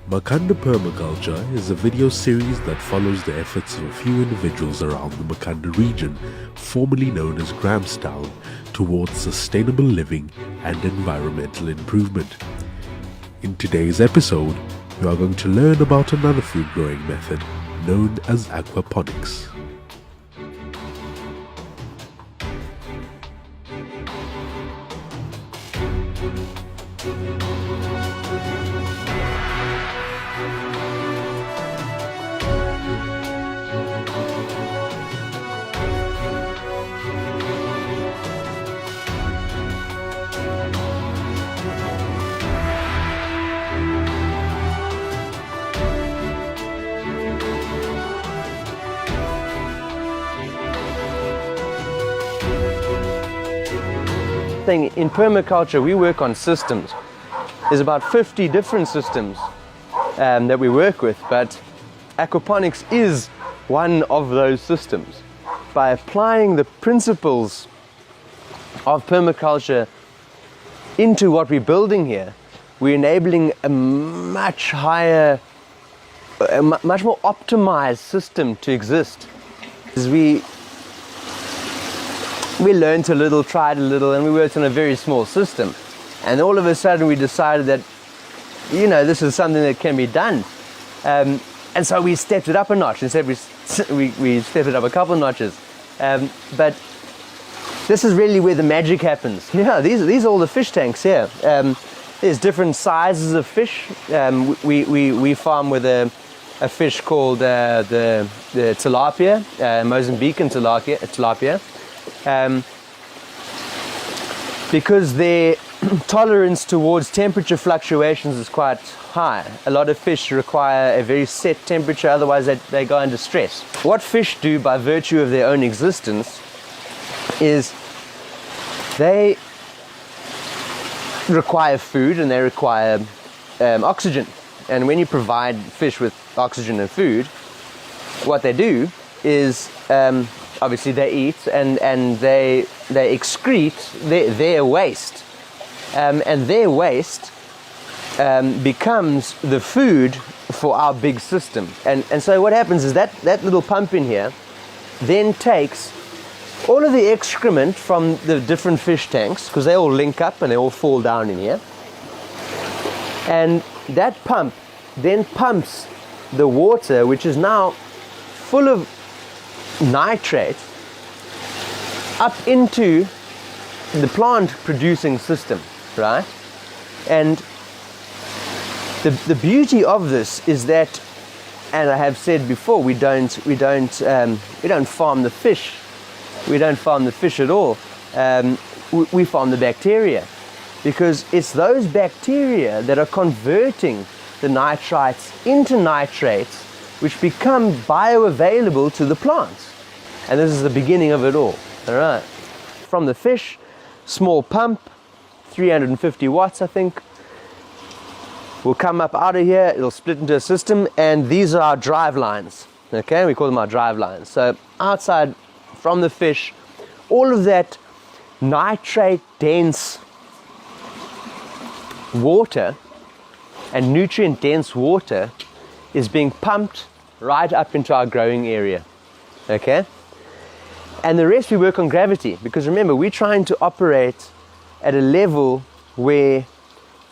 Makanda Permaculture is a video series that follows the efforts of a few individuals around the Makanda region, formerly known as Grahamstown, towards sustainable living and environmental improvement. In today's episode, we are going to learn about another food growing method known as aquaponics. In permaculture, we work on systems. There's about 50 different systems that we work with, but aquaponics is one of those systems. By applying the principles of permaculture into what we're building here, we're enabling a much higher, much more optimized system to exist. As we learned a little, tried a little, and we worked on a very small system. And all of a sudden we decided that, this is something that can be done. And so we stepped it up a notch. Instead we stepped it up a couple of notches. But this is really where the magic happens. Yeah, these are all the fish tanks here. There's different sizes of fish. We farm with a fish called the tilapia, Mozambican tilapia. Because their tolerance towards temperature fluctuations is quite high. A lot of fish require a very set temperature, otherwise they go under stress. What fish do by virtue of their own existence is they require food and they require oxygen. And when you provide fish with oxygen and food, what they do is obviously they eat and they excrete their waste, and their waste becomes the food for our big system. And so what happens is that little pump in here then takes all of the excrement from the different fish tanks, because they all link up and they all fall down in here, and that pump then pumps the water, which is now full of nitrate, up into the plant producing system, right? And the beauty of this is that, and I have said before, we don't farm the fish. We don't farm the fish at all. We farm the bacteria, because it's those bacteria that are converting the nitrites into nitrates, which become bioavailable to the plants. And this is the beginning of it all right? From the fish, small pump, 350 watts I think, will come up out of here, it'll split into a system, and these are our drive lines, okay? We call them our drive lines. So outside from the fish, all of that nitrate dense water and nutrient dense water is being pumped right up into our growing area, okay? And the rest we work on gravity, because remember, we're trying to operate at a level where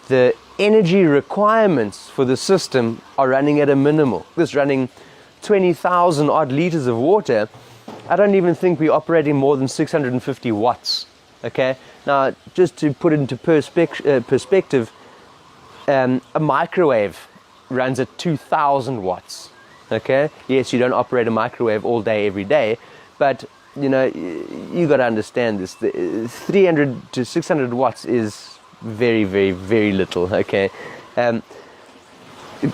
the energy requirements for the system are running at a minimal. This running 20,000 odd liters of water, I don't even think we're operating more than 650 watts, okay? Now, just to put it into perspective, a microwave runs at 2,000 watts. Okay, yes, you don't operate a microwave all day every day, but you got to understand this. The 300 to 600 watts is very, very, very little. Okay,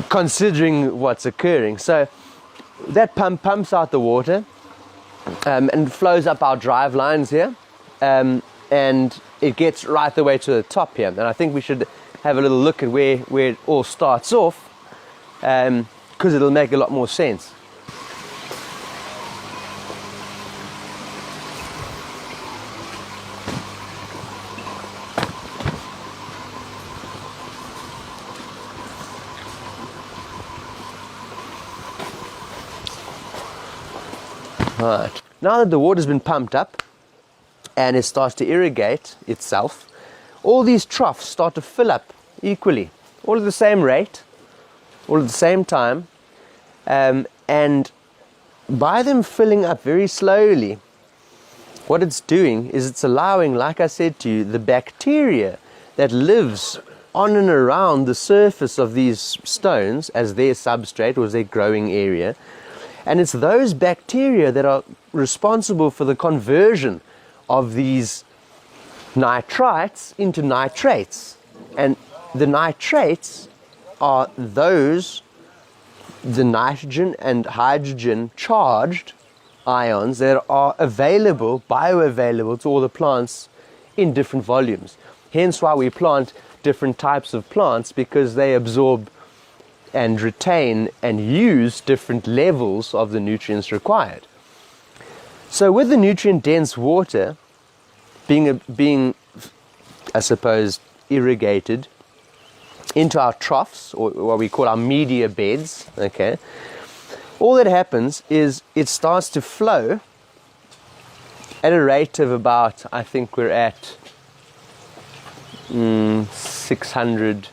considering what's occurring. So that pump pumps out the water and flows up our drive lines here, and it gets right the way to the top here. And I think we should have a little look at where it all starts off, because it'll make a lot more sense. Right. Now that the water's been pumped up and it starts to irrigate itself, all these troughs start to fill up equally, all at the same rate, all at the same time, and by them filling up very slowly, what it's doing is it's allowing, like I said to you, the bacteria that lives on and around the surface of these stones as their substrate or as their growing area. And it's those bacteria that are responsible for the conversion of these nitrites into nitrates. And the nitrates are the nitrogen and hydrogen charged ions that are available, bioavailable to all the plants in different volumes. Hence why we plant different types of plants, because they absorb and retain and use different levels of the nutrients required. So with the nutrient dense water being I suppose irrigated into our troughs, or what we call our media beds, okay, all that happens is it starts to flow at a rate of about, I think we're at 600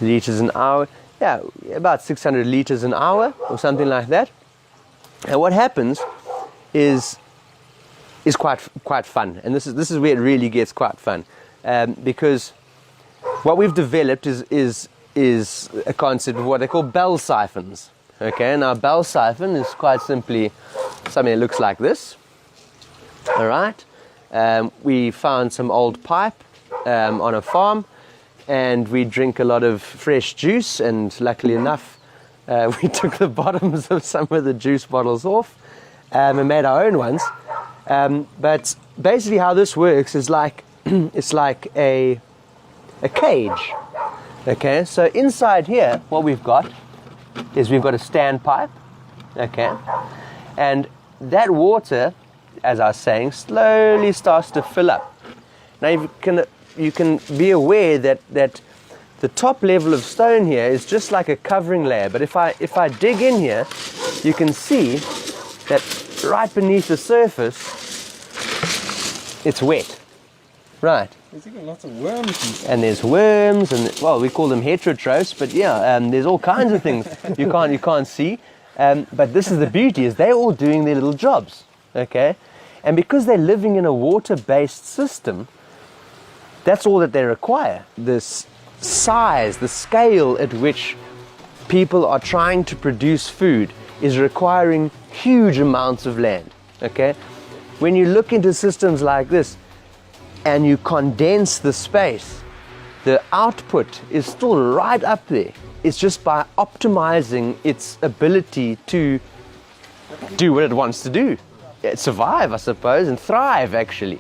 liters an hour. Yeah, about 600 liters an hour or something like that. And what happens is quite fun, and this is where it really gets quite fun, because what we've developed is a concept of what they call bell siphons. Okay, now a bell siphon is quite simply something that looks like this. All right, we found some old pipe on a farm, and we drink a lot of fresh juice, and luckily enough we took the bottoms of some of the juice bottles off and made our own ones. But basically how this works is like it's like a cage. Okay, so inside here what we've got is we've got a standpipe, okay, and that water, as I was saying, slowly starts to fill up. Now you can be aware that the top level of stone here is just like a covering layer, but if I dig in here, you can see that right beneath the surface it's wet. Right. There's even lots of worms. And there's worms, and well, we call them heterotrophs, but yeah, there's all kinds of things you can't see. But this is the beauty, is they're all doing their little jobs, okay? And because they're living in a water-based system, that's all that they require. This size, the scale at which people are trying to produce food is requiring huge amounts of land, okay? When you look into systems like this and you condense the space, the output is still right up there. It's just by optimizing its ability to do what it wants to do. Survive, I suppose, and thrive, actually.